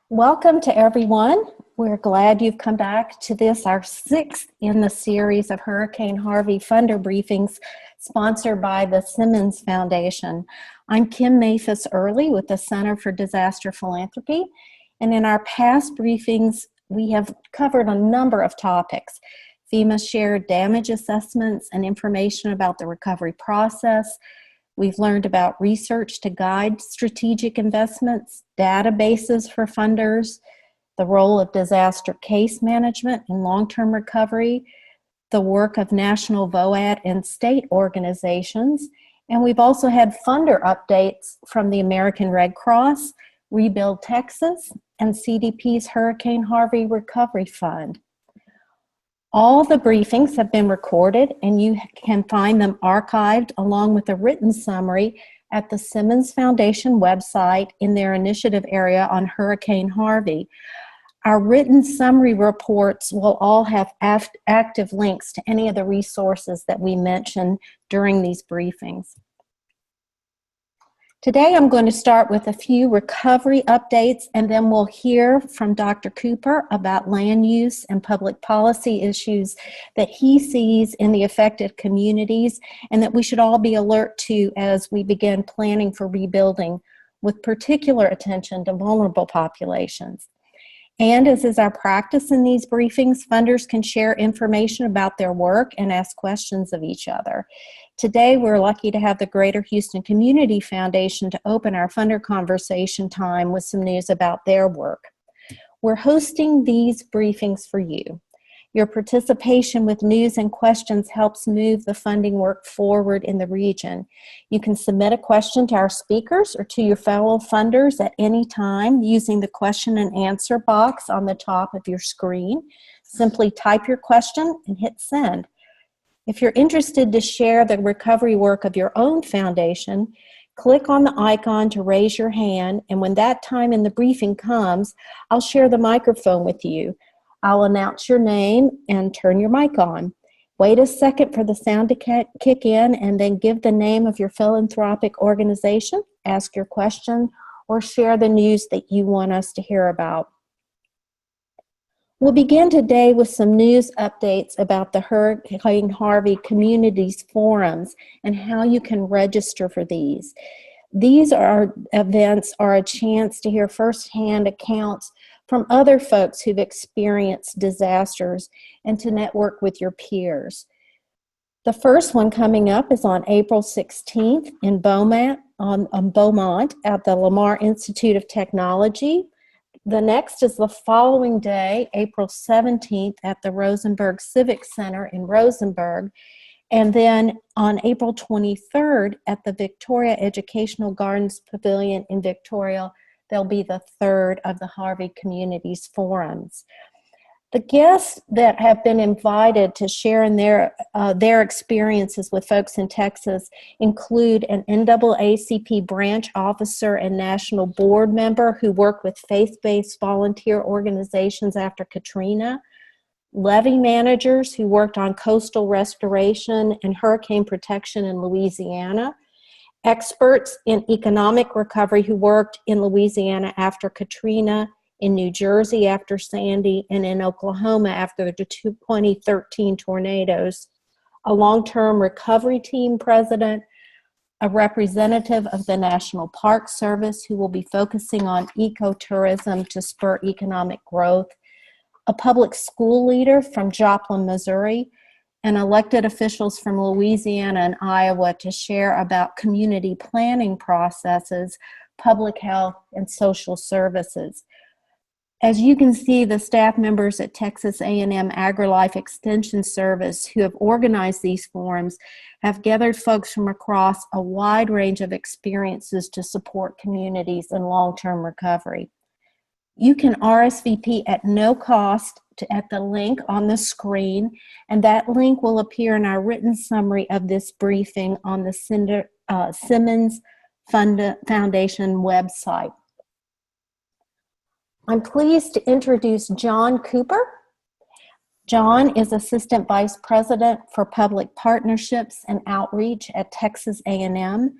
Welcome to everyone. We're glad you've come back to this, our sixth in the series of Hurricane Harvey funder briefings sponsored by the Simmons Foundation. I'm Kim Maphis Early with the Center for Disaster Philanthropy, and in our past briefings, we have covered a number of topics. FEMA shared damage assessments and information about the recovery process. We've learned about research to guide strategic investments, databases for funders, the role of disaster case management in long-term recovery, the work of national VOAD and state organizations, and we've also had funder updates from the American Red Cross, Rebuild Texas, and CDP's Hurricane Harvey Recovery Fund. All the briefings have been recorded, and you can find them archived along with a written summary at the Simmons Foundation website in their initiative area on Hurricane Harvey. Our written summary reports will all have active links to any of the resources that we mentioned during these briefings. Today I'm going to start with a few recovery updates, and then we'll hear from Dr. Cooper about land use and public policy issues that he sees in the affected communities and that we should all be alert to as we begin planning for rebuilding, with particular attention to vulnerable populations. And as is our practice in these briefings, funders can share information about their work and ask questions of each other. Today, we're lucky to have the Greater Houston Community Foundation to open our funder conversation time with some news about their work. We're hosting these briefings for you. Your participation with news and questions helps move the funding work forward in the region. You can submit a question to our speakers or to your fellow funders at any time using the question and answer box on the top of your screen. Simply type your question and hit send. If you're interested to share the recovery work of your own foundation, click on the icon to raise your hand, and when that time in the briefing comes, I'll share the microphone with you. I'll announce your name and turn your mic on. Wait a second for the sound to kick in, and then give the name of your philanthropic organization, ask your question, or share the news that you want us to hear about. We'll begin today with some news updates about the Hurricane Harvey Communities Forums and how you can register for these. These events are a chance to hear firsthand accounts from other folks who've experienced disasters and to network with your peers. The first one coming up is on April 16th in Beaumont at the Lamar Institute of Technology. The next is the following day, April 17th, at the Rosenberg Civic Center in Rosenberg. And then on April 23rd at the Victoria Educational Gardens Pavilion in Victoria, there'll be the third of the Harvey Communities Forums. The guests that have been invited to share in their experiences with folks in Texas include an NAACP branch officer and national board member who worked with faith-based volunteer organizations after Katrina, levee managers who worked on coastal restoration and hurricane protection in Louisiana, experts in economic recovery who worked in Louisiana after Katrina, in New Jersey after Sandy, and in Oklahoma after the 2013 tornadoes, a long-term recovery team president, a representative of the National Park Service who will be focusing on ecotourism to spur economic growth, a public school leader from Joplin, Missouri, and elected officials from Louisiana and Iowa to share about community planning processes, public health, and social services. As you can see, the staff members at Texas A&M AgriLife Extension Service who have organized these forums have gathered folks from across a wide range of experiences to support communities in long-term recovery. You can RSVP at no cost at the link on the screen, and that link will appear in our written summary of this briefing on the Simmons Foundation website. I'm pleased to introduce John Cooper. John is Assistant Vice President for Public Partnerships and Outreach at Texas A&M.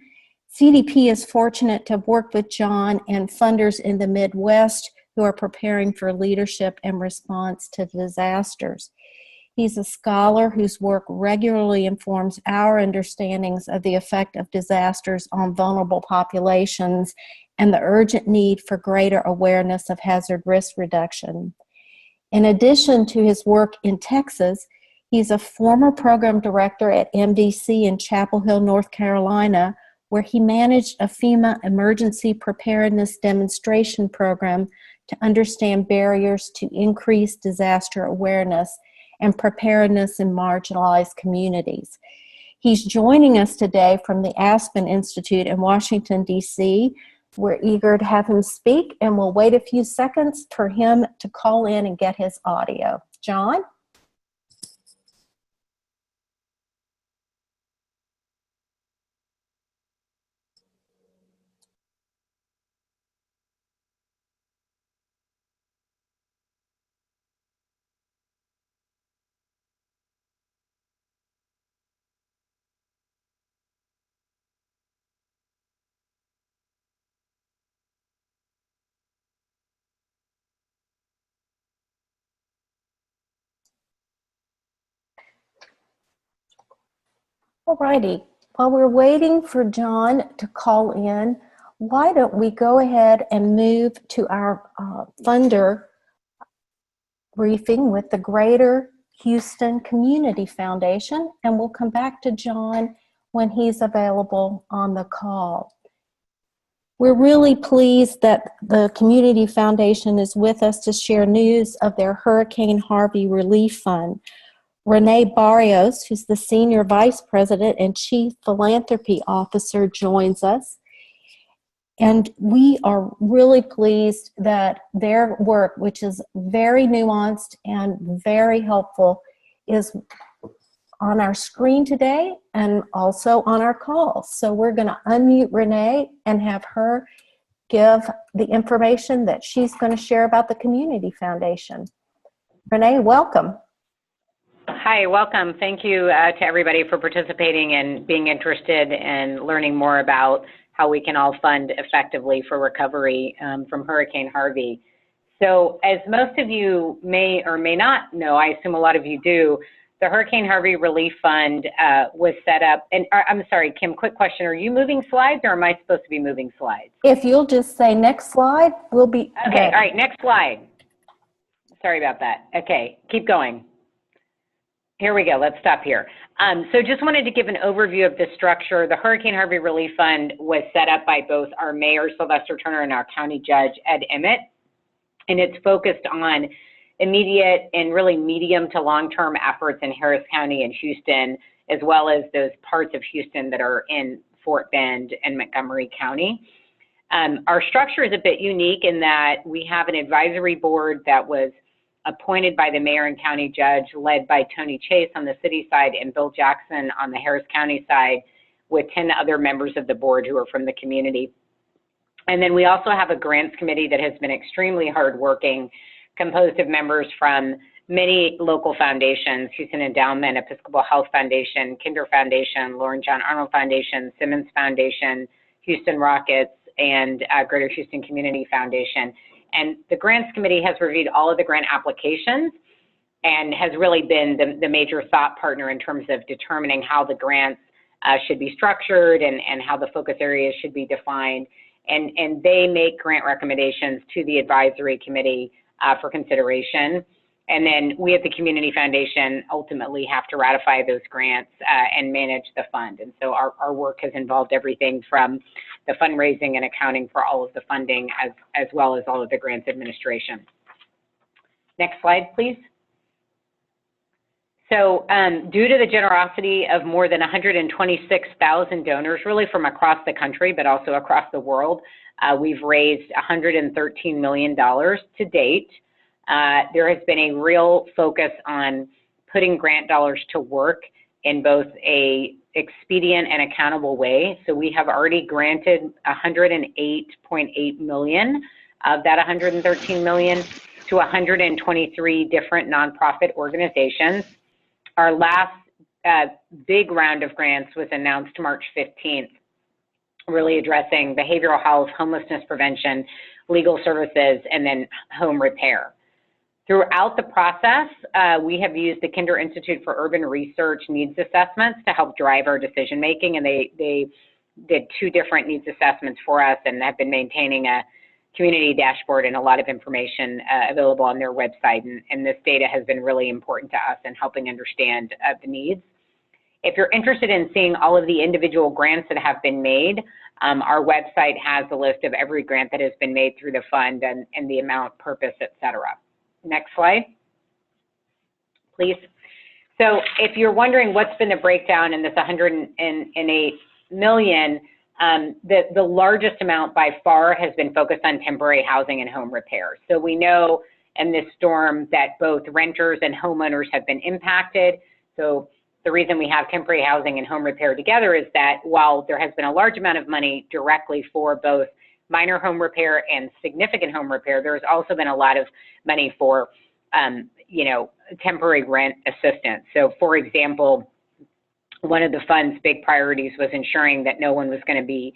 CDP is fortunate to have worked with John and funders in the Midwest who are preparing for leadership and response to disasters. He's a scholar whose work regularly informs our understandings of the effect of disasters on vulnerable populations and the urgent need for greater awareness of hazard risk reduction. In addition to his work in Texas, he's a former program director at MDC in Chapel Hill, North Carolina, where he managed a FEMA emergency preparedness demonstration program to understand barriers to increase disaster awareness and preparedness in marginalized communities. He's joining us today from the Aspen Institute in Washington, D.C. We're eager to have him speak, and we'll wait a few seconds for him to call in and get his audio. John? All righty. While we're waiting for John to call in, why don't we go ahead and move to our funder briefing with the Greater Houston Community Foundation, and we'll come back to John when he's available on the call. We're really pleased that the Community Foundation is with us to share news of their Hurricane Harvey Relief Fund. Renee Barrios, who's the Senior Vice President and Chief Philanthropy Officer, joins us. And we are really pleased that their work, which is very nuanced and very helpful, is on our screen today and also on our call. So we're going to unmute Renee and have her give the information that she's going to share about the Community Foundation. Renee, welcome. Hi, welcome. Thank you to everybody for participating and being interested in learning more about how we can all fund effectively for recovery from Hurricane Harvey. So as most of you may or may not know, I assume a lot of you do, the Hurricane Harvey Relief Fund was set up, and I'm sorry, Kim, quick question. Are you moving slides or am I supposed to be moving slides? If you'll just say next slide, we'll be okay, all right, next slide. Sorry about that. Okay, keep going. Here we go, let's stop here. So just wanted to give an overview of the structure. The Hurricane Harvey Relief Fund was set up by both our Mayor, Sylvester Turner, and our County Judge, Ed Emmett, and it's focused on immediate and really medium to long-term efforts in Harris County and Houston, as well as those parts of Houston that are in Fort Bend and Montgomery County. Our structure is a bit unique in that we have an advisory board that was appointed by the mayor and county judge, led by Tony Chase on the city side and Bill Jackson on the Harris County side, with 10 other members of the board who are from the community. And then we also have a grants committee that has been extremely hardworking, composed of members from many local foundations: Houston Endowment, Episcopal Health Foundation, Kinder Foundation, Lauren John Arnold Foundation, Simmons Foundation, Houston Rockets, and Greater Houston Community Foundation. And the grants committee has reviewed all of the grant applications and has really been the major thought partner in terms of determining how the grants should be structured and how the focus areas should be defined. And they make grant recommendations to the advisory committee for consideration. And then we at the Community Foundation ultimately have to ratify those grants and manage the fund. And so our work has involved everything from the fundraising and accounting for all of the funding, as well as all of the grants administration. Next slide, please. So due to the generosity of more than 126,000 donors, really from across the country, but also across the world, we've raised $113 million to date. There has been a real focus on putting grant dollars to work in both a expedient and accountable way. So we have already granted $108.8 million of that $113 million to 123 different nonprofit organizations. Our last big round of grants was announced March 15th. really addressing behavioral health, homelessness prevention, legal services, and then home repair. Throughout the process, we have used the Kinder Institute for Urban Research needs assessments to help drive our decision making, and they did 2 different needs assessments for us and have been maintaining a community dashboard and a lot of information available on their website, and this data has been really important to us in helping understand the needs. If you're interested in seeing all of the individual grants that have been made, our website has a list of every grant that has been made through the fund and the amount, purpose, et cetera. Next slide, please. So if you're wondering what's been the breakdown in this 108 million, the largest amount by far has been focused on temporary housing and home repair. So we know in this storm that both renters and homeowners have been impacted. So the reason we have temporary housing and home repair together is that while there has been a large amount of money directly for both minor home repair and significant home repair, there's also been a lot of money for, temporary rent assistance. So for example, one of the fund's big priorities was ensuring that no one was going to be,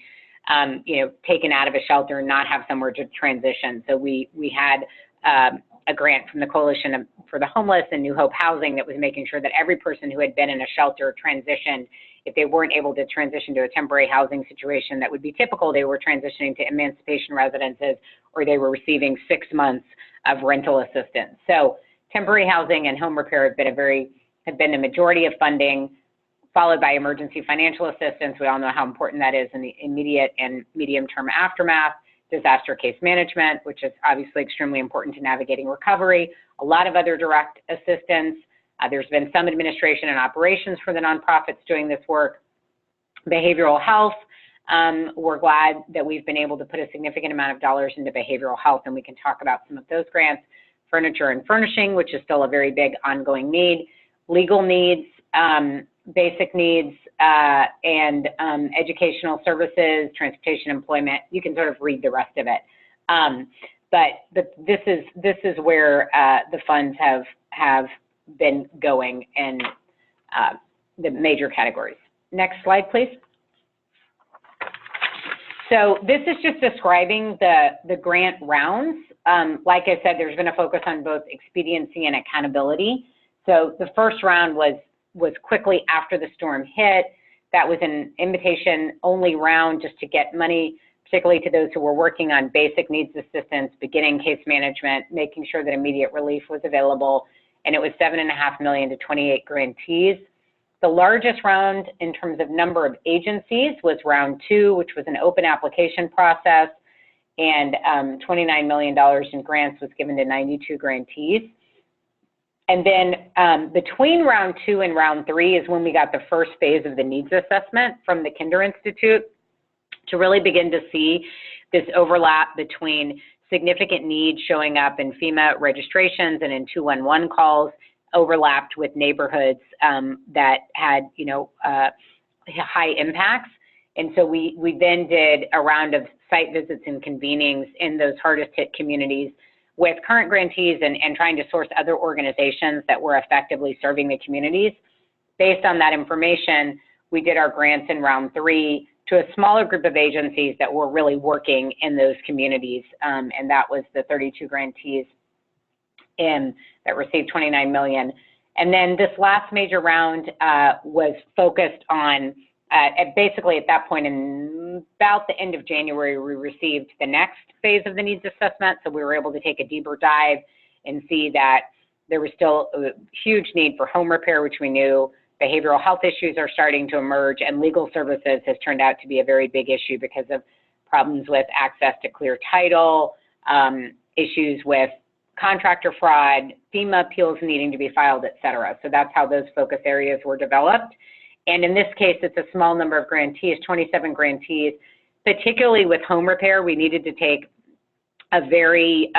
taken out of a shelter and not have somewhere to transition. So we had a grant from the Coalition for the Homeless and New Hope Housing that was making sure that every person who had been in a shelter transitioned. If they weren't able to transition to a temporary housing situation that would be typical, they were transitioning to emancipation residences, or they were receiving 6 months of rental assistance. So temporary housing and home repair have been the majority of funding, followed by emergency financial assistance. We all know how important that is in the immediate and medium-term aftermath. Disaster case management, which is obviously extremely important to navigating recovery. A lot of other direct assistance. There's been some administration and operations for the nonprofits doing this work. Behavioral health, we're glad that we've been able to put a significant amount of dollars into behavioral health, and we can talk about some of those grants. Furniture and furnishing, which is still a very big ongoing need. Legal needs, basic needs, and educational services, transportation, employment. You can sort of read the rest of it. But this is where the funds have been going in the major categories. Next slide, please. So this is just describing the grant rounds. Like I said, there's been a focus on both expediency and accountability. So the first round was quickly after the storm hit. That was an invitation-only round just to get money, particularly to those who were working on basic needs assistance, beginning case management, making sure that immediate relief was available. And it was $7.5 million to 28 grantees. The largest round in terms of number of agencies was round 2, which was an open application process, and $29 million in grants was given to 92 grantees. And then between round 2 and round 3 is when we got the first phase of the needs assessment from the Kinder Institute to really begin to see this overlap between significant needs showing up in FEMA registrations and in 211 calls, overlapped with neighborhoods that had, high impacts. And so we then did a round of site visits and convenings in those hardest hit communities with current grantees and trying to source other organizations that were effectively serving the communities. Based on that information, we did our grants in round 3 to a smaller group of agencies that were really working in those communities. And that was the 32 grantees that received $29 million. And then this last major round was focused on, basically at that point in about the end of January, we received the next phase of the needs assessment. So we were able to take a deeper dive and see that there was still a huge need for home repair, which we knew. Behavioral health issues are starting to emerge, and legal services has turned out to be a very big issue because of problems with access to clear title, issues with contractor fraud, FEMA appeals needing to be filed, et cetera. So that's how those focus areas were developed. And in this case, it's a small number of grantees, 27 grantees. Particularly with home repair, we needed to take a very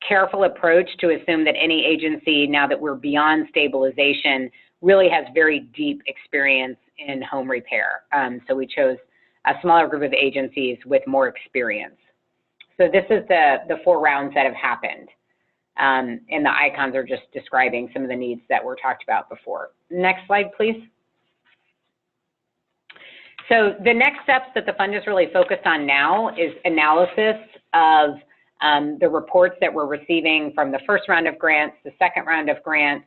careful approach to assume that any agency, now that we're beyond stabilization, really has very deep experience in home repair. So we chose a smaller group of agencies with more experience. So this is the 4 rounds that have happened. And the icons are just describing some of the needs that were talked about before. Next slide, please. So the next steps that the fund is really focused on now is analysis of the reports that we're receiving from the first round of grants, the second round of grants.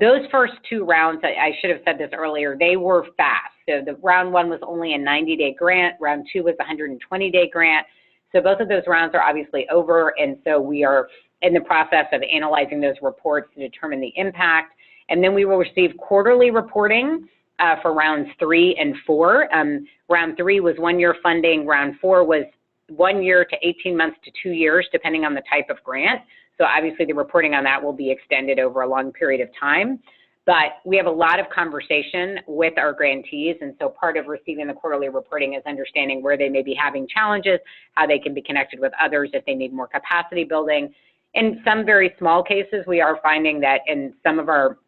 Those first two rounds, I should have said this earlier, they were fast. So the round one was only a 90-day grant, round two was a 120-day grant. So both of those rounds are obviously over, and so we are in the process of analyzing those reports to determine the impact. And then we will receive quarterly reporting for rounds 3 and 4. Round 3 was 1-year funding, round 4 was 1 year to 18 months to 2 years, depending on the type of grant. So obviously the reporting on that will be extended over a long period of time. But we have a lot of conversation with our grantees, and so part of receiving the quarterly reporting is understanding where they may be having challenges, how they can be connected with others if they need more capacity building. In some very small cases, we are finding that in some of our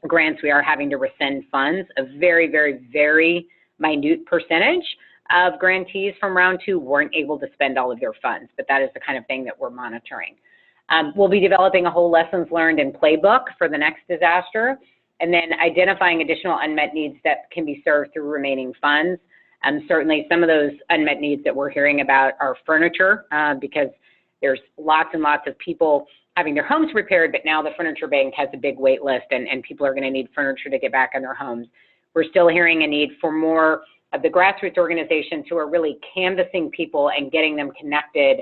grants, we are having to rescind funds. A very, very, very minute percentage of grantees from round 2 weren't able to spend all of their funds, but that is the kind of thing that we're monitoring. We'll be developing a whole lessons learned and playbook for the next disaster, and then identifying additional unmet needs that can be served through remaining funds. Certainly some of those unmet needs that we're hearing about are furniture, because there's lots and lots of people having their homes repaired, but now the furniture bank has a big wait list, and people are going to need furniture to get back in their homes. We're still hearing a need for more of the grassroots organizations who are really canvassing people and getting them connected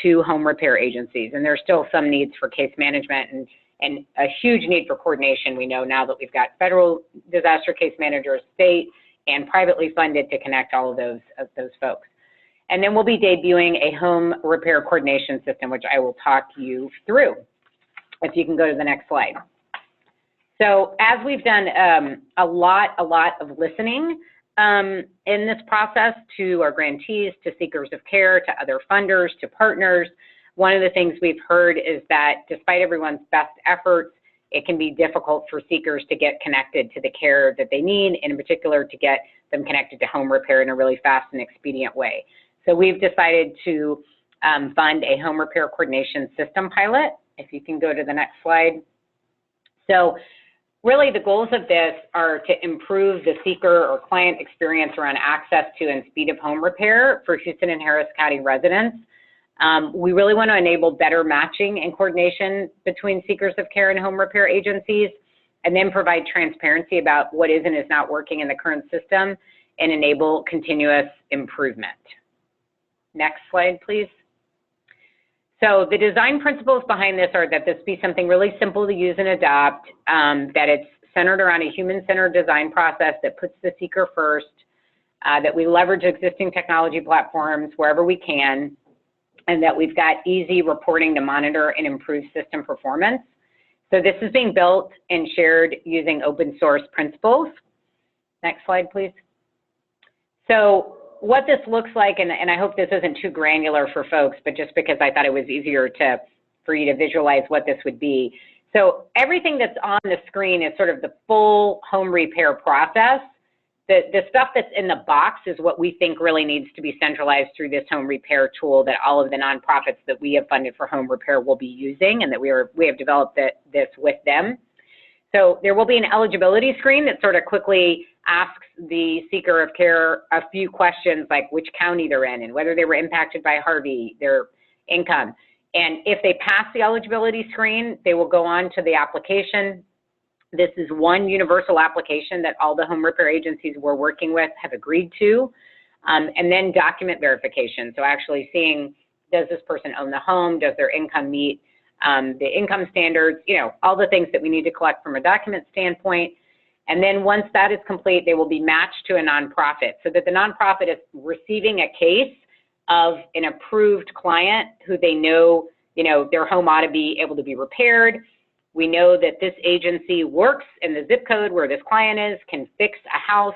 to home repair agencies. And there's still some needs for case management and a huge need for coordination. We know now that we've got federal disaster case managers, state and privately funded, to connect all of those folks. And then we'll be debuting a home repair coordination system, which I will talk you through. If you can go to the next slide. So as we've done a lot of listening in this process to our grantees, to seekers of care, to other funders, to partners, one of the things we've heard is that despite everyone's best efforts, it can be difficult for seekers to get connected to the care that they need, and in particular to get them connected to home repair in a really fast and expedient way. So we've decided to fund a home repair coordination system pilot. If you can go to the next slide. So really the goals of this are to improve the seeker or client experience around access to and speed of home repair for Houston and Harris County residents. We really want to enable better matching and coordination between seekers of care and home repair agencies, and then provide transparency about what is and is not working in the current system and enable continuous improvement. Next slide, please. So the design principles behind this are that this be something really simple to use and adopt, that it's centered around a human-centered design process that puts the seeker first, that we leverage existing technology platforms wherever we can, and that we've got easy reporting to monitor and improve system performance. So this is being built and shared using open source principles. Next slide, please. So what this looks like, and I hope this isn't too granular for folks, but just because I thought it was easier for you to visualize what this would be. So everything that's on the screen is sort of the full home repair process. The stuff that's in the box is what we think really needs to be centralized through this home repair tool that all of the nonprofits that we have funded for home repair will be using, and that we have developed this with them. So there will be an eligibility screen that sort of quickly asks the seeker of care a few questions, like which county they're in and whether they were impacted by Harvey, their income. And if they pass the eligibility screen, they will go on to the application. This is one universal application that all the home repair agencies we're working with have agreed to. And then document verification. So actually seeing, does this person own the home? Does their income meet the income standards? You know, all the things that we need to collect from a document standpoint. And then once that is complete, they will be matched to a nonprofit, so that the nonprofit is receiving a case of an approved client who they know, their home ought to be able to be repaired. We know that this agency works in the zip code where this client is, can fix a house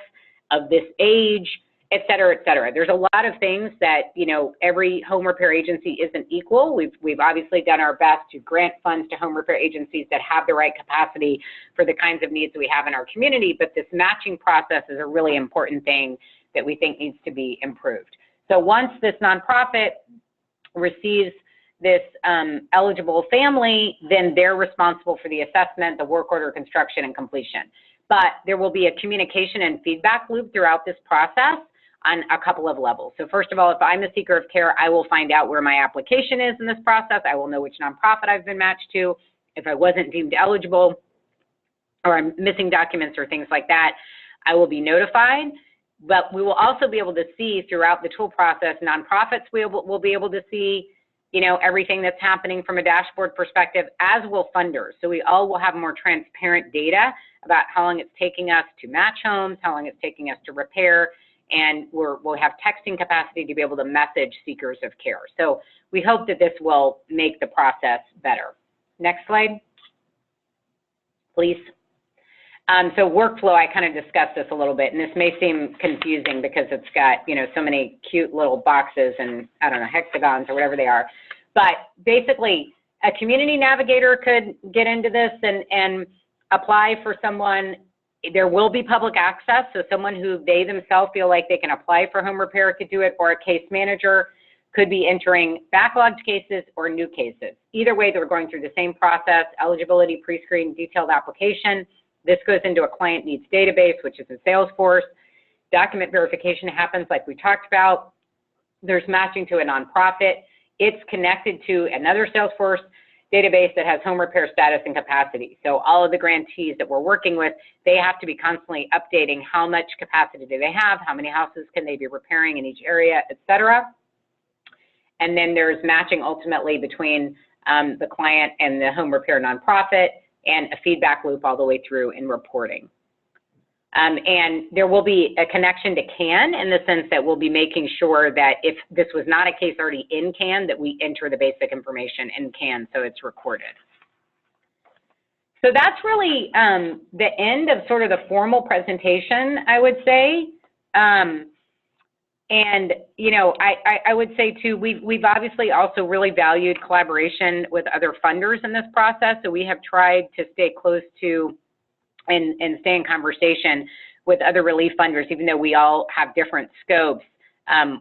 of this age, et cetera, et cetera. There's a lot of things that, every home repair agency isn't equal. We've obviously done our best to grant funds to home repair agencies that have the right capacity for the kinds of needs we have in our community, but this matching process is a really important thing that we think needs to be improved. So once this nonprofit receives this eligible family, then they're responsible for the assessment, the work order, construction, and completion. but there will be a communication and feedback loop throughout this process on a couple of levels. So first of all, if I'm a seeker of care, I will find out where my application is in this process. I will know which nonprofit I've been matched to. If I wasn't deemed eligible or I'm missing documents or things like that, I will be notified. But we will also be able to see throughout the tool process, nonprofits will be able to see, you know, everything that's happening from a dashboard perspective, as will funders. So we all will have more transparent data about how long it's taking us to match homes, how long it's taking us to repair, and we'll have texting capacity to be able to message seekers of care. So we hope that this will make the process better. Next slide, please. So workflow, I kind of discussed this a little bit, and this may seem confusing because it's got, you know, so many cute little boxes and, I don't know, hexagons or whatever they are. But basically, a community navigator could get into this and apply for someone. There will be public access, so someone who they themselves feel like they can apply for home repair could do it, or a case manager could be entering backlogged cases or new cases. Either way, they're going through the same process: eligibility, pre-screen, detailed application. This goes into a client needs database, which is in Salesforce. Document verification happens like we talked about. There's matching to a nonprofit. It's connected to another Salesforce database that has home repair status and capacity. So all of the grantees that we're working with, they have to be constantly updating how much capacity do they have, how many houses can they be repairing in each area, et cetera. And then there's matching ultimately between the client and the home repair nonprofit, and a feedback loop all the way through in reporting. And there will be a connection to CAN in the sense that we'll be making sure that if this was not a case already in CAN, that we enter the basic information in CAN so it's recorded. So that's really the end of sort of the formal presentation, I would say. And, you know, I would say too, we've obviously also really valued collaboration with other funders in this process. So we have tried to stay close to and stay in conversation with other relief funders, even though we all have different scopes.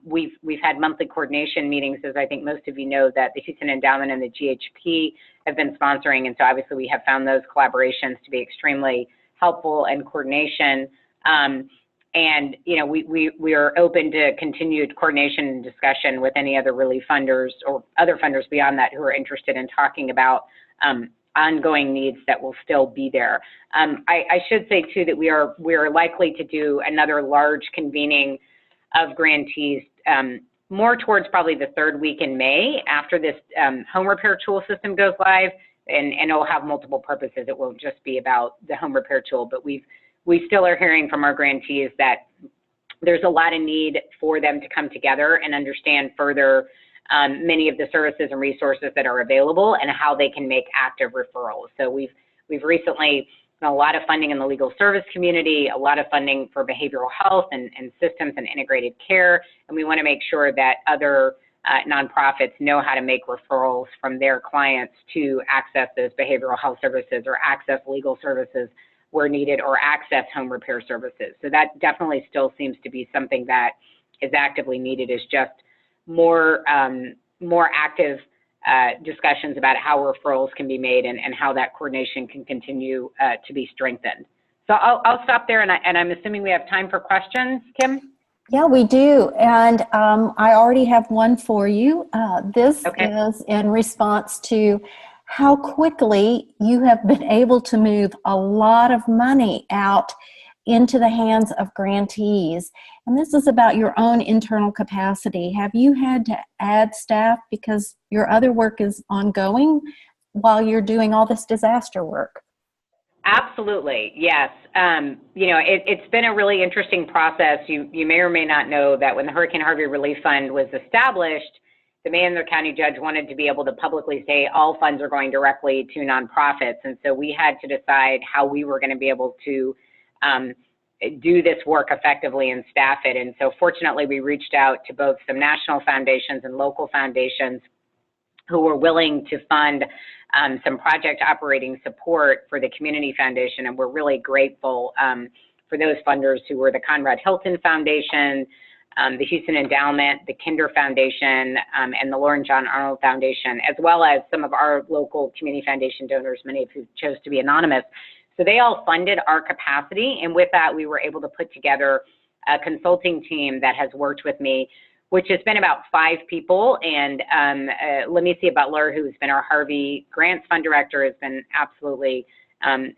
We've had monthly coordination meetings, as I think most of you know, that the Houston Endowment and the GHP have been sponsoring. And so obviously we have found those collaborations to be extremely helpful in coordination. And, you know, we are open to continued coordination and discussion with any other relief funders or other funders beyond that who are interested in talking about ongoing needs that will still be there. I should say, too, that we are likely to do another large convening of grantees more towards probably the third week in May after this home repair tool system goes live, and it'll have multiple purposes. It won't just be about the home repair tool, but we still are hearing from our grantees that there's a lot of need for them to come together and understand further many of the services and resources that are available and how they can make active referrals. So we've recently done a lot of funding in the legal service community, a lot of funding for behavioral health and systems and integrated care, and we want to make sure that other nonprofits know how to make referrals from their clients to access those behavioral health services or access legal services where needed or access home repair services. So that definitely still seems to be something that is actively needed, is just more active discussions about how referrals can be made and how that coordination can continue to be strengthened. So I'll stop there, and I'm assuming we have time for questions, Kim? Yeah, we do. And I already have one for you. This is in response to how quickly you have been able to move a lot of money out into the hands of grantees. And this is about your own internal capacity. Have you had to add staff because your other work is ongoing while you're doing all this disaster work? Absolutely, yes. You know, it's been a really interesting process. You may or may not know that when the Hurricane Harvey Relief Fund was established, the May and the county judge wanted to be able to publicly say all funds are going directly to nonprofits. And so we had to decide how we were going to be able to do this work effectively and staff it. And so fortunately, we reached out to both some national foundations and local foundations who were willing to fund some project operating support for the Community Foundation. And we're really grateful for those funders who were the Conrad Hilton Foundation, the Houston Endowment, the Kinder Foundation, and the Lauren John Arnold Foundation, as well as some of our local community foundation donors, many of who chose to be anonymous. So they all funded our capacity, and with that, we were able to put together a consulting team that has worked with me, which has been about 5 people. And Lamicia Butler, who's been our Harvey Grants Fund Director, has been absolutely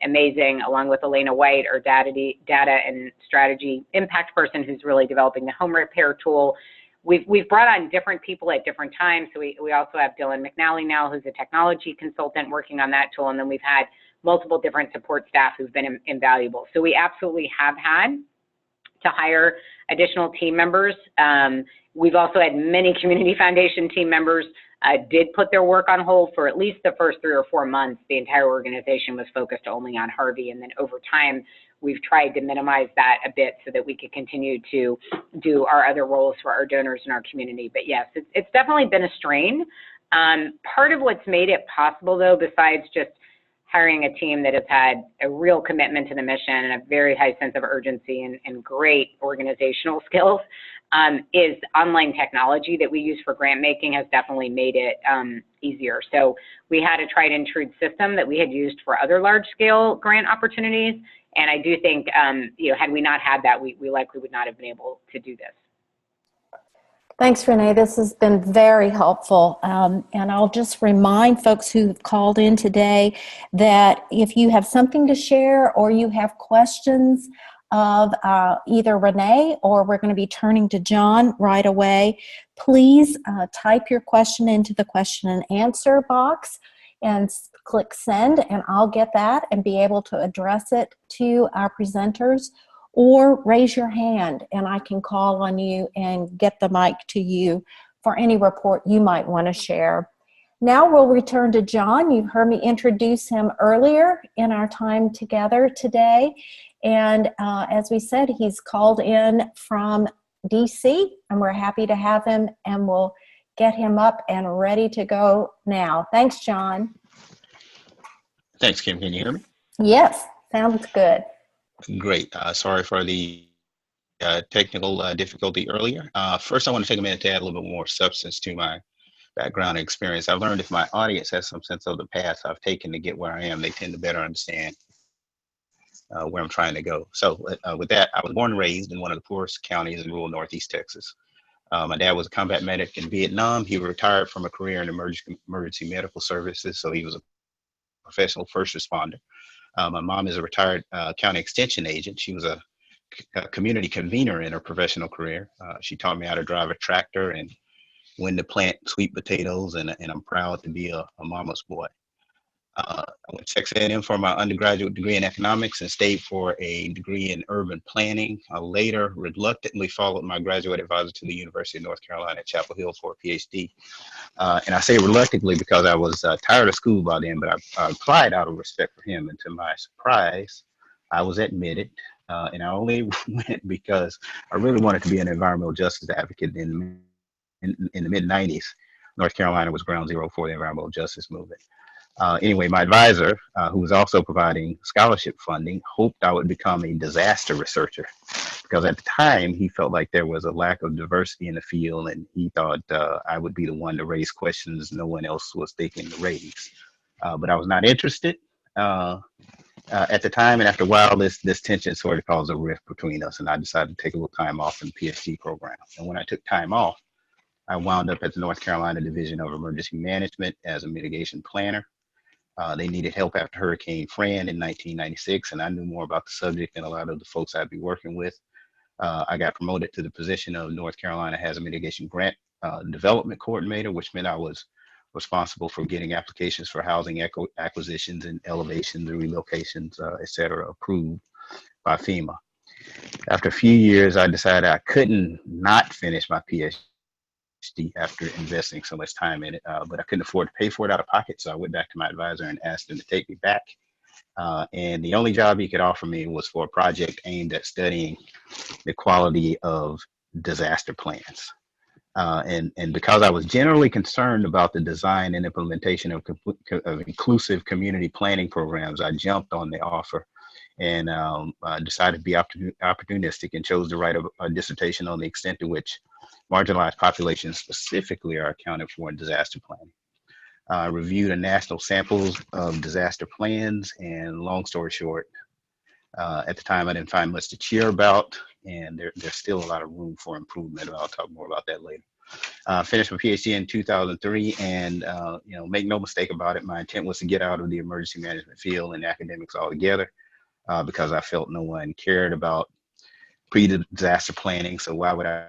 amazing, along with Elena White, our data and strategy impact person, who's really developing the home repair tool. We've brought on different people at different times. So we also have Dylan McNally now, who's a technology consultant working on that tool. And then we've had multiple different support staff who've been invaluable. So we absolutely have had to hire additional team members. We've also had many community foundation team members did put their work on hold for at least the first 3 or 4 months. The entire organization was focused only on Harvey. And then over time, we've tried to minimize that a bit so that we could continue to do our other roles for our donors in our community. But yes, it's definitely been a strain. Part of what's made it possible, though, besides just hiring a team that has had a real commitment to the mission and a very high sense of urgency and great organizational skills, is online technology that we use for grant making has definitely made it easier. So we had a tried and true system that we had used for other large scale grant opportunities. And I do think, had we not had that, we likely would not have been able to do this. Thanks, Renee. This has been very helpful. And I'll just remind folks who've called in today that if you have something to share or you have questions of either Renee or we're going to be turning to John right away, please type your question into the question and answer box and click send, and I'll get that and be able to address it to our presenters. Or raise your hand and I can call on you and get the mic to you for any report you might want to share. Now we'll return to John. You've heard me introduce him earlier in our time together today. And as we said, he's called in from DC and we're happy to have him, and we'll get him up and ready to go now. Thanks, John. Thanks, Kim. Can you hear me? Yes, sounds good. Great. Sorry for the technical difficulty earlier. First, I want to take a minute to add a little bit more substance to my background and experience. I've learned if my audience has some sense of the path I've taken to get where I am, they tend to better understand where I'm trying to go. So with that, I was born and raised in one of the poorest counties in rural Northeast Texas. My dad was a combat medic in Vietnam. He retired from a career in emergency medical services, so he was a professional first responder. My mom is a retired county extension agent. She was a community convener in her professional career. She taught me how to drive a tractor and when to plant sweet potatoes, and I'm proud to be a mama's boy. I went to Texas A&M for my undergraduate degree in economics and stayed for a degree in urban planning. I later reluctantly followed my graduate advisor to the University of North Carolina at Chapel Hill for a Ph.D. And I say reluctantly because I was tired of school by then, but I applied out of respect for him. And to my surprise, I was admitted. And I only went because I really wanted to be an environmental justice advocate. In the mid-90s, North Carolina was ground zero for the environmental justice movement. Anyway, my advisor, who was also providing scholarship funding, hoped I would become a disaster researcher, because at the time he felt like there was a lack of diversity in the field, and he thought I would be the one to raise questions no one else was thinking to raise. But I was not interested at the time, and after a while, this tension sort of caused a rift between us, and I decided to take a little time off in the Ph.D. program. And when I took time off, I wound up at the North Carolina Division of Emergency Management as a mitigation planner. They needed help after Hurricane Fran in 1996, and I knew more about the subject than a lot of the folks I'd be working with. I got promoted to the position of North Carolina Hazard Mitigation Grant Development Coordinator, which meant I was responsible for getting applications for housing acquisitions and elevations and relocations, et cetera, approved by FEMA. After a few years, I decided I couldn't not finish my PhD after investing so much time in it, but I couldn't afford to pay for it out of pocket. So I went back to my advisor and asked him to take me back. And the only job he could offer me was for a project aimed at studying the quality of disaster plans. And because I was generally concerned about the design and implementation of inclusive community planning programs, I jumped on the offer and decided to be opportunistic and chose to write a dissertation on the extent to which marginalized populations specifically are accounted for in disaster planning. reviewed a national samples of disaster plans, and long story short, at the time I didn't find much to cheer about, and there's still a lot of room for improvement. I'll talk more about that later. Finished my PhD in 2003, and make no mistake about it, my intent was to get out of the emergency management field and academics altogether, because I felt no one cared about pre-disaster planning. So why would I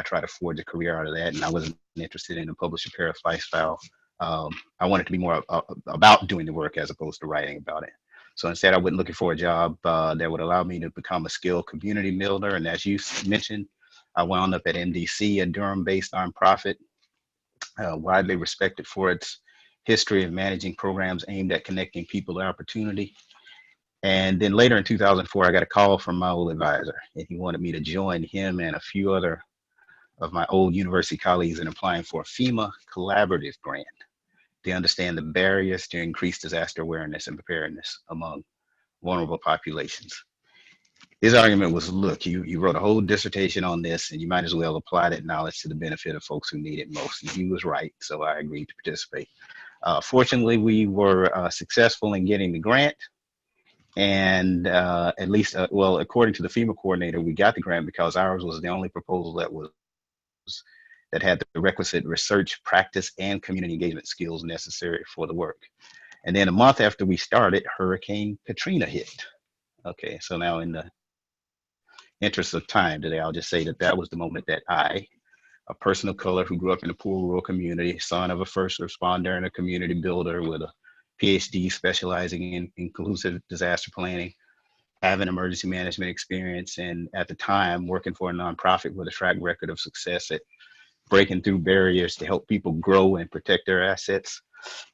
try to forge a career out of that? And I wasn't interested in a published paradise lifestyle. I wanted to be more about doing the work as opposed to writing about it. So instead, I went looking for a job that would allow me to become a skilled community builder. And as you mentioned, I wound up at MDC, a Durham-based nonprofit, widely respected for its history of managing programs aimed at connecting people to opportunity. And then later in 2004, I got a call from my old advisor, and he wanted me to join him and a few other of my old university colleagues in applying for a FEMA collaborative grant to understand the barriers to increase disaster awareness and preparedness among vulnerable populations. His argument was, look, you wrote a whole dissertation on this, and you might as well apply that knowledge to the benefit of folks who need it most. And he was right, so I agreed to participate. Fortunately, we were successful in getting the grant. And at least, well, according to the FEMA coordinator, we got the grant because ours was the only proposal that had the requisite research, practice, and community engagement skills necessary for the work. And then a month after we started, Hurricane Katrina hit. Okay, so now in the interest of time today, I'll just say that was the moment that I, a person of color who grew up in a poor rural community, son of a first responder and a community builder with a Ph.D. specializing in inclusive disaster planning, having emergency management experience, and at the time working for a nonprofit with a track record of success at breaking through barriers to help people grow and protect their assets.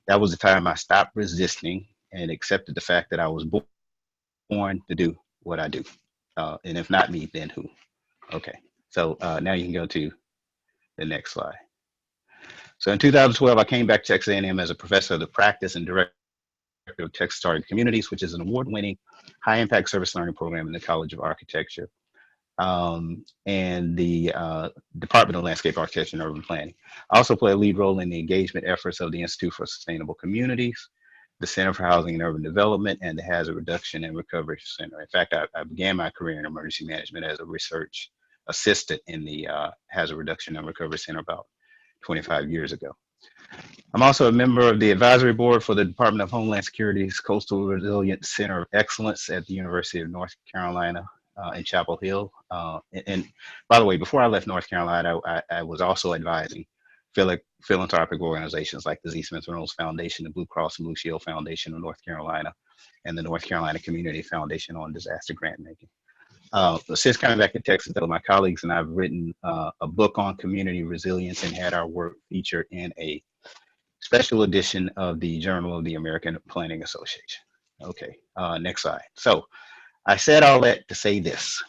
That was the time I stopped resisting and accepted the fact that I was born to do what I do. And if not me, then who? Okay, so now you can go to the next slide. So in 2012, I came back to Texas A&M as a professor of the practice and director of Texas Target Communities, which is an award-winning high-impact service learning program in the College of Architecture and the Department of Landscape Architecture and Urban Planning. I also play a lead role in the engagement efforts of the Institute for Sustainable Communities, the Center for Housing and Urban Development, and the Hazard Reduction and Recovery Center. In fact, I began my career in emergency management as a research assistant in the Hazard Reduction and Recovery Center about 25 years ago. I'm also a member of the advisory board for the Department of Homeland Security's Coastal Resilience Center of Excellence at the University of North Carolina in Chapel Hill. And by the way, before I left North Carolina, I was also advising philanthropic organizations like the Simmons Foundation, the Blue Cross and Blue Shield Foundation of North Carolina, and the North Carolina Community Foundation on disaster grant making. Since coming back to Texas, my colleagues and I have written a book on community resilience and had our work featured in a special edition of the Journal of the American Planning Association. Okay, next slide. So I said all that to say this.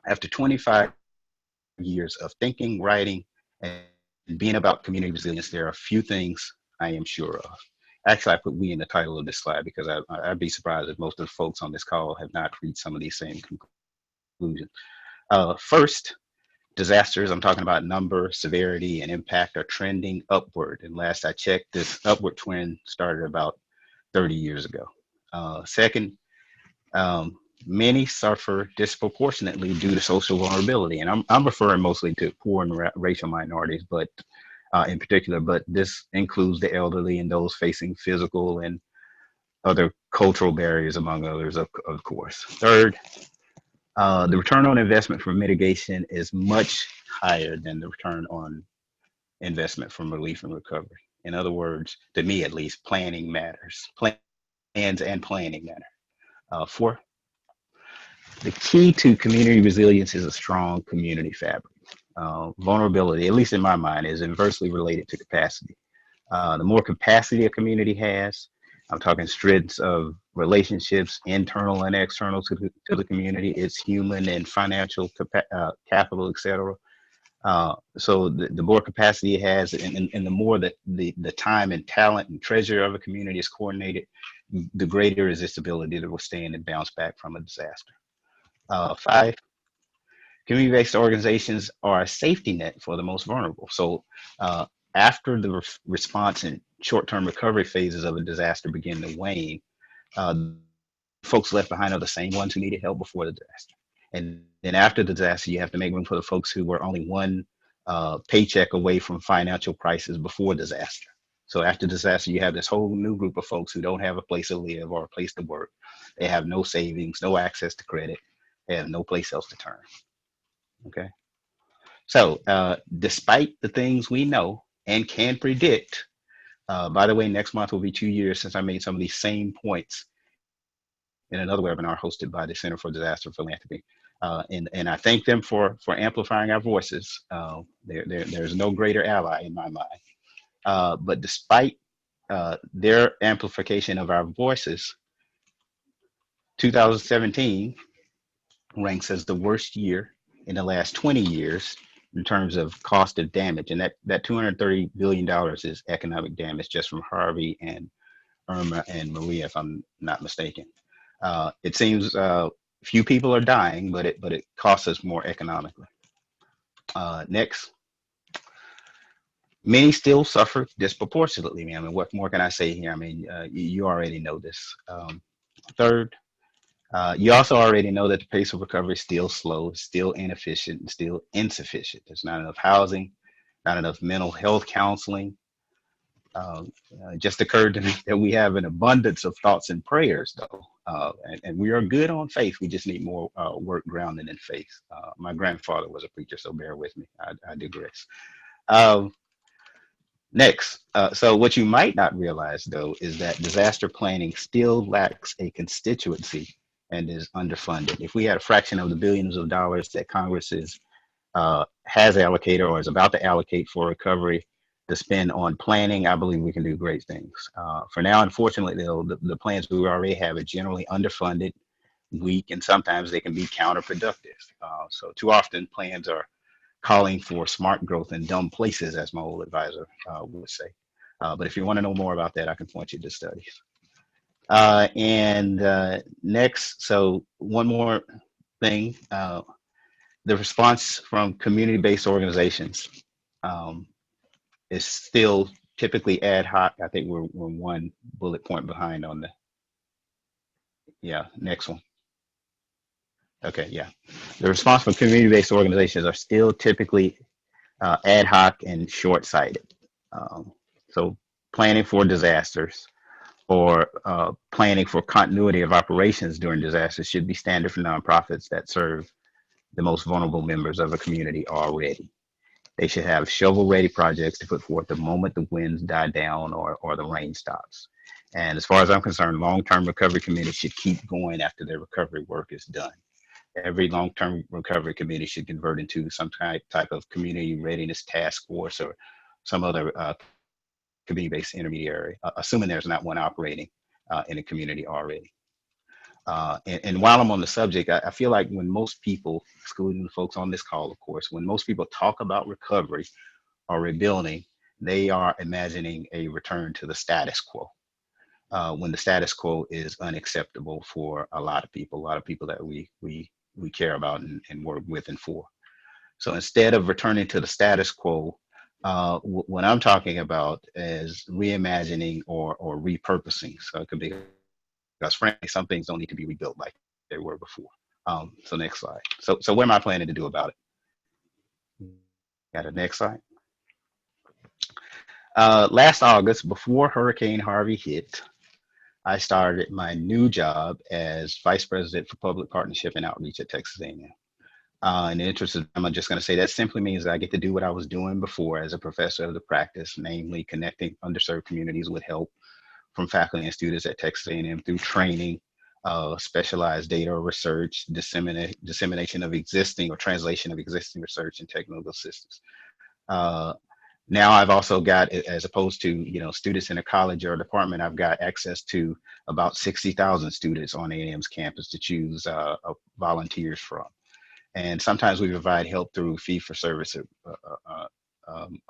After 25 years of thinking, writing, and being about community resilience, there are a few things I am sure of. Actually, I put "we" in the title of this slide because I'd be surprised if most of the folks on this call have not reached some of these same conclusions. First, disasters, I'm talking about number, severity, and impact, are trending upward. And last I checked, this upward trend started about 30 years ago. Second, many suffer disproportionately due to social vulnerability. And I'm referring mostly to poor and racial minorities, but in particular, but this includes the elderly and those facing physical and other cultural barriers, among others, of course. Third, the return on investment for mitigation is much higher than the return on investment from relief and recovery. In other words, to me at least, planning matters. Plans and planning matter. Fourth, the key to community resilience is a strong community fabric. Vulnerability, at least in my mind, is inversely related to capacity. The more capacity a community has, I'm talking strengths of relationships, internal and external to the community, its human and financial capital, et cetera. So the more capacity it has, and the more that the time and talent and treasure of a community is coordinated, the greater is its ability to withstand and bounce back from a disaster. Five, community-based organizations are a safety net for the most vulnerable. So after the response and short-term recovery phases of a disaster begin to wane, folks left behind are the same ones who needed help before the disaster. And then after the disaster, you have to make room for the folks who were only one paycheck away from financial crisis before disaster. So after disaster, you have this whole new group of folks who don't have a place to live or a place to work. They have no savings, no access to credit. They have no place else to turn. Okay. So despite the things we know and can predict, by the way, next month will be 2 years since I made some of these same points in another webinar hosted by the Center for Disaster Philanthropy. And I thank them for amplifying our voices. There's no greater ally in my mind. But despite their amplification of our voices, 2017 ranks as the worst year in the last 20 years in terms of cost of damage. And that $230 billion is economic damage just from Harvey and Irma and Maria, if I'm not mistaken. It seems few people are dying, but it costs us more economically. Next. Many still suffer disproportionately. I mean, what more can I say here? I mean, you already know this. Third, you also already know that the pace of recovery is still slow, still inefficient, and still insufficient. There's not enough housing, not enough mental health counseling. It just occurred to me that we have an abundance of thoughts and prayers, though, and we are good on faith. We just need more work grounded in faith. My grandfather was a preacher, so bear with me. I digress. Next, so what you might not realize, though, is that disaster planning still lacks a constituency and is underfunded. If we had a fraction of the billions of dollars that Congress has allocated or is about to allocate for recovery to spend on planning, I believe we can do great things. For now, unfortunately, though, the plans we already have are generally underfunded, weak, and sometimes they can be counterproductive. So too often plans are calling for smart growth in dumb places, as my old advisor would say. But if you want to know more about that, I can point you to studies. Next, so one more thing, the response from community-based organizations is still typically ad hoc. I think we're one bullet point behind on next one. Okay, yeah. The response from community-based organizations are still typically ad hoc and short-sighted. So planning for disasters or planning for continuity of operations during disasters should be standard for nonprofits that serve the most vulnerable members of a community already. They should have shovel-ready projects to put forth the moment the winds die down or the rain stops. And as far as I'm concerned, long-term recovery committees should keep going after their recovery work is done. Every long-term recovery committee should convert into some type of community readiness task force or some other community-based intermediary, assuming there's not one operating in a community already. And while I'm on the subject, I feel like when most people, excluding the folks on this call, of course, when most people talk about recovery or rebuilding, they are imagining a return to the status quo. When the status quo is unacceptable for a lot of people that we care about and work with and for. So instead of returning to the status quo, what I'm talking about is reimagining or repurposing. So it could be, because frankly, some things don't need to be rebuilt like they were before. So next slide. So what am I planning to do about it? Got a next slide. Last August, before Hurricane Harvey hit, I started my new job as Vice President for Public Partnership and Outreach at Texas A&M. In the interest of time, I'm just going to say that simply means that I get to do what I was doing before as a professor of the practice, namely connecting underserved communities with help from faculty and students at Texas A&M through training, specialized data or research, dissemination of existing or translation of existing research and technical systems. Now I've also got, as opposed to students in a college or a department, I've got access to about 60,000 students on A&M's campus to choose volunteers from. And sometimes we provide help through fee-for-service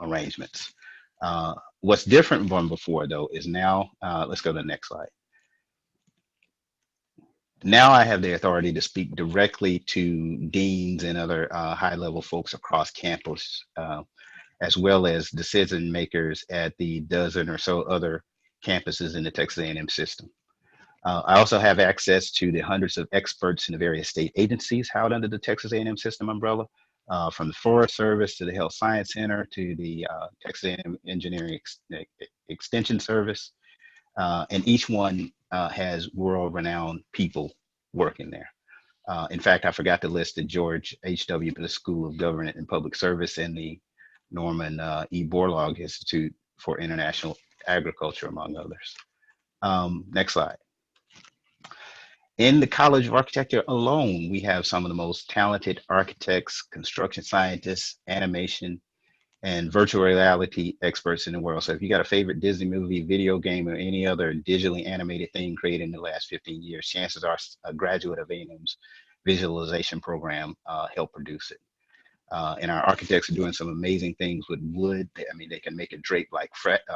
arrangements. What's different from before, though, is now, let's go to the next slide. Now I have the authority to speak directly to deans and other high-level folks across campus as well as decision makers at the dozen or so other campuses in the Texas A&M system. I also have access to the hundreds of experts in the various state agencies housed under the Texas A&M system umbrella, from the Forest Service to the Health Science Center to the Texas A&M Engineering Extension Service. And each one has world-renowned people working there. In fact, I forgot to list the George H.W. Bush School of Government and Public Service and the Norman E. Borlaug Institute for International Agriculture, among others. Next slide. In the College of Architecture alone, we have some of the most talented architects, construction scientists, animation, and virtual reality experts in the world. So if you got a favorite Disney movie, video game, or any other digitally animated thing created in the last 15 years, chances are a graduate of A&M's visualization program helped produce it. And our architects are doing some amazing things with wood. I mean, they can make it drape like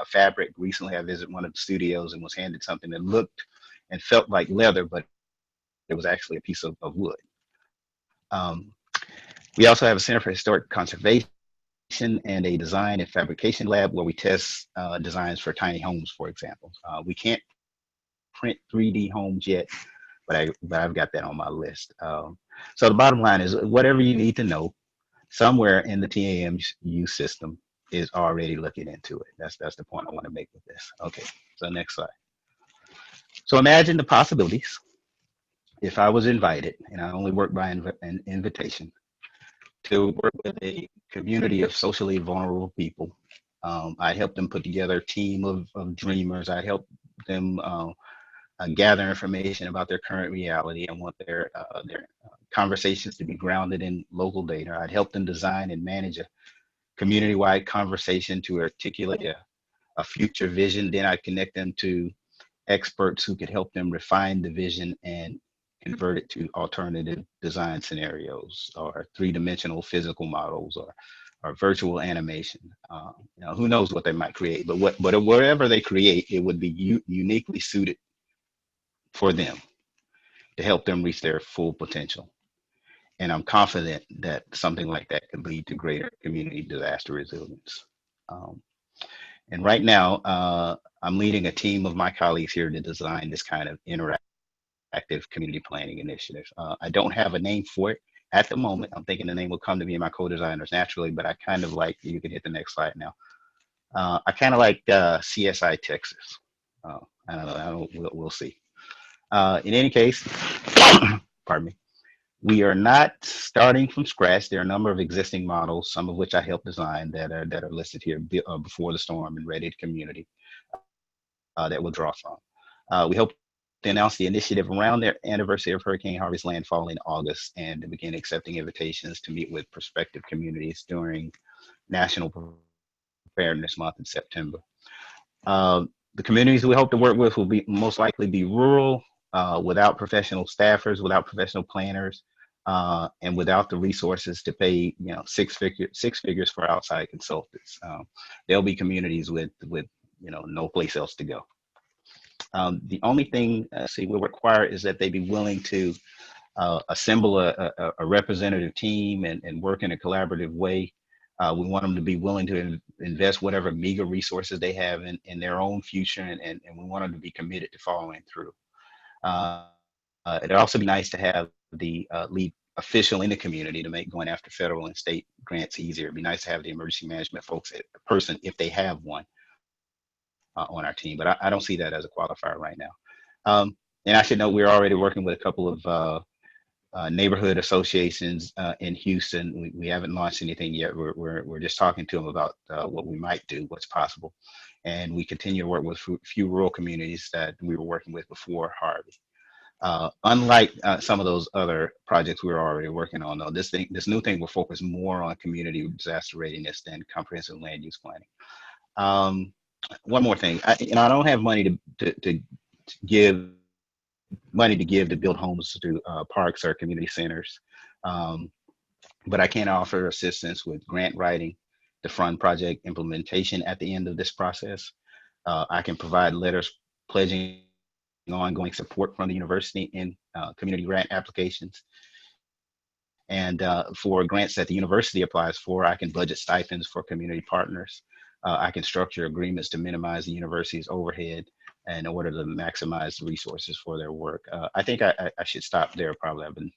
fabric. Recently, I visited one of the studios and was handed something that looked and felt like leather, but it was actually a piece of wood. We also have a Center for Historic Conservation and a design and fabrication lab where we test designs for tiny homes, for example. We can't print 3D homes yet, but I've got that on my list. So the bottom line is, whatever you need to know, somewhere in the TAMU system is already looking into it. That's the point I want to make with this. Okay, so next slide. So imagine the possibilities if I was invited, and I only work by an invitation, to work with a community of socially vulnerable people. I help them put together a team of dreamers. I help them gather information about their current reality and want their conversations to be grounded in local data. I'd help them design and manage a community-wide conversation to articulate a future vision. Then I'd connect them to experts who could help them refine the vision and convert it to alternative design scenarios or three-dimensional physical models or virtual animation. You know, who knows what they might create, but whatever they create, it would be uniquely suited for them to help them reach their full potential. And I'm confident that something like that could lead to greater community disaster resilience. And right now, I'm leading a team of my colleagues here to design this kind of interactive community planning initiative. I don't have a name for it at the moment. I'm thinking the name will come to me and my co-designers naturally, but I kind of like, you can hit the next slide now. I kind of like CSI Texas. I don't know, we'll see. In any case, pardon me, we are not starting from scratch. There are a number of existing models, some of which I helped design, that are listed here before the storm and ready to community that we'll draw from. We hope to announce the initiative around the anniversary of Hurricane Harvey's landfall in August and to begin accepting invitations to meet with prospective communities during National Preparedness Month in September. The communities we hope to work with will be most likely be rural, without professional staffers, without professional planners, and without the resources to pay, six figures for outside consultants. There'll be communities with no place else to go. The only thing we'll require is that they be willing to assemble a representative team and work in a collaborative way. We want them to be willing to invest whatever meager resources they have in their own future, and we want them to be committed to following through. It'd also be nice to have the lead official in the community to make going after federal and state grants easier. It'd be nice to have the emergency management folks, person, if they have one, on our team, but I don't see that as a qualifier right now. And I should note, we're already working with a couple of neighborhood associations in Houston. We haven't launched anything yet. We're just talking to them about what we might do, what's possible. And we continue to work with a few rural communities that we were working with before Harvey. Unlike some of those other projects we were already working on, though, this new thing will focus more on community disaster readiness than comprehensive land use planning. One more thing, I don't have money to give to build homes to parks or community centers, but I can offer assistance with grant writing to fund project implementation at the end of this process. I can provide letters pledging ongoing support from the university in community grant applications. And for grants that the university applies for, I can budget stipends for community partners. I can structure agreements to minimize the university's overhead in order to maximize the resources for their work. I think I should stop there. Probably I've been,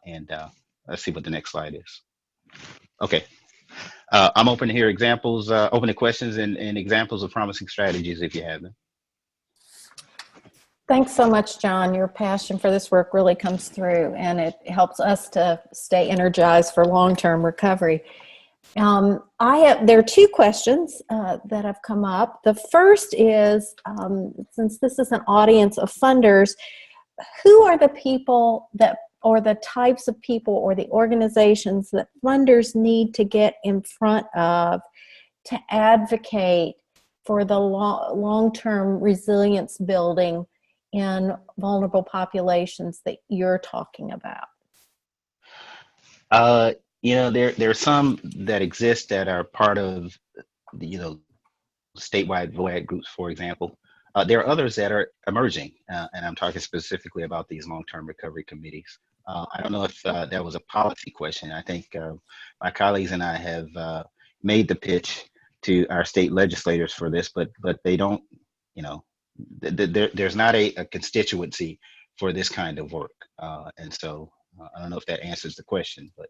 and let's see what the next slide is. Okay, I'm open to hear examples, open to questions and examples of promising strategies if you have them. Thanks so much, John. Your passion for this work really comes through, and it helps us to stay energized for long-term recovery. There are two questions that have come up. The first is, since this is an audience of funders, who are the people that, or the types of people or the organizations that funders need to get in front of to advocate for the long-term resilience building in vulnerable populations that you're talking about? You know, there are some that exist that are part of the, statewide VOAG groups, for example. There are others that are emerging, and I'm talking specifically about these long-term recovery committees. I don't know if that was a policy question. I think my colleagues and I have made the pitch to our state legislators for this, but they don't, there's not a constituency for this kind of work. And so I don't know if that answers the question, but.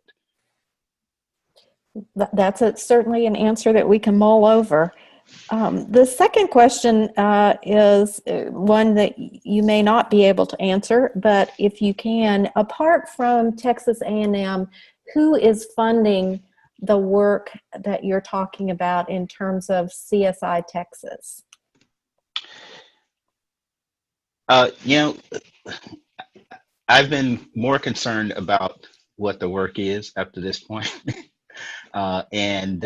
That's certainly an answer that we can mull over. The second question is one that you may not be able to answer, but if you can, apart from Texas A&M, who is funding the work that you're talking about in terms of CSI Texas? I've been more concerned about what the work is up to this point. And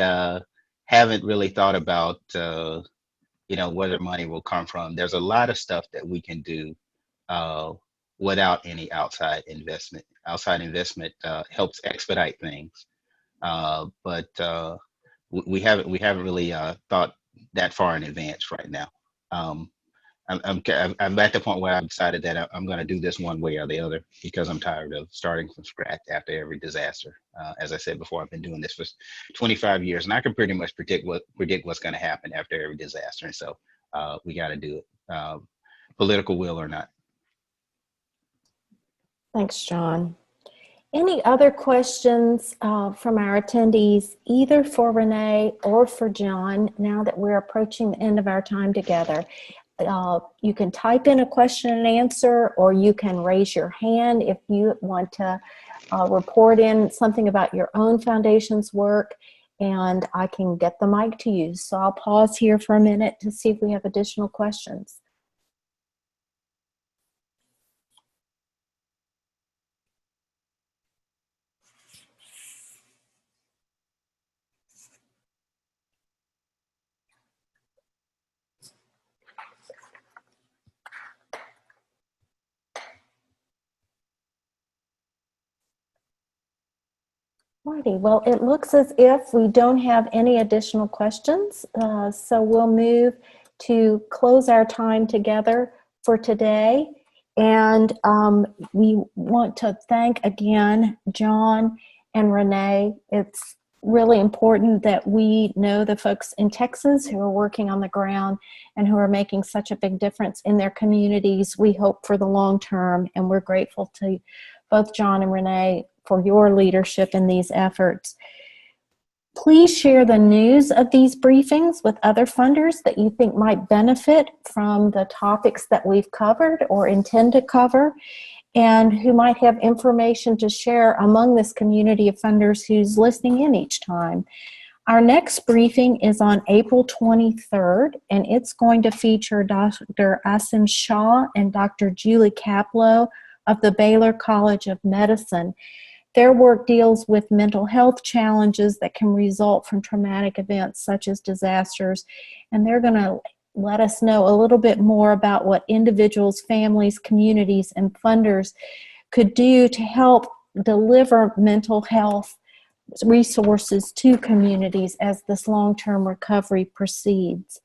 haven't really thought about, where money will come from. There's a lot of stuff that we can do without any outside investment. Outside investment helps expedite things, but we haven't really thought that far in advance right now. I'm at the point where I've decided that I'm going to do this one way or the other because I'm tired of starting from scratch after every disaster. As I said before, I've been doing this for 25 years, and I can pretty much predict what's going to happen after every disaster. And so we got to do it, political will or not. Thanks, John. Any other questions from our attendees, either for Renee or for John, now that we're approaching the end of our time together? You can type in a question and answer, or you can raise your hand if you want to report in something about your own foundation's work, and I can get the mic to you. So I'll pause here for a minute to see if we have additional questions. Righty, well, it looks as if we don't have any additional questions, so we'll move to close our time together for today. And we want to thank again John and Renee. It's really important that we know the folks in Texas who are working on the ground and who are making such a big difference in their communities. We hope for the long term, and we're grateful to both John and Renee for your leadership in these efforts. Please share the news of these briefings with other funders that you think might benefit from the topics that we've covered or intend to cover, and who might have information to share among this community of funders who's listening in each time. Our next briefing is on April 23rd, and it's going to feature Dr. Asim Shah and Dr. Julie Kaplow of the Baylor College of Medicine. Their work deals with mental health challenges that can result from traumatic events such as disasters, and they're going to let us know a little bit more about what individuals, families, communities, and funders could do to help deliver mental health resources to communities as this long-term recovery proceeds.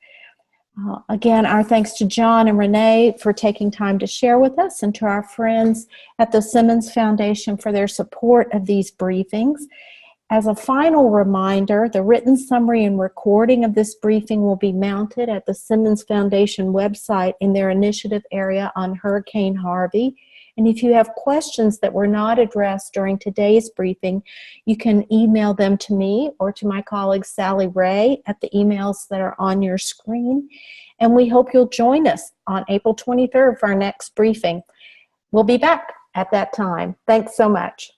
Again, our thanks to John and Renee for taking time to share with us, and to our friends at the Simmons Foundation for their support of these briefings. As a final reminder, the written summary and recording of this briefing will be mounted at the Simmons Foundation website in their initiative area on Hurricane Harvey. And if you have questions that were not addressed during today's briefing, you can email them to me or to my colleague Sally Ray at the emails that are on your screen. And we hope you'll join us on April 23rd for our next briefing. We'll be back at that time. Thanks so much.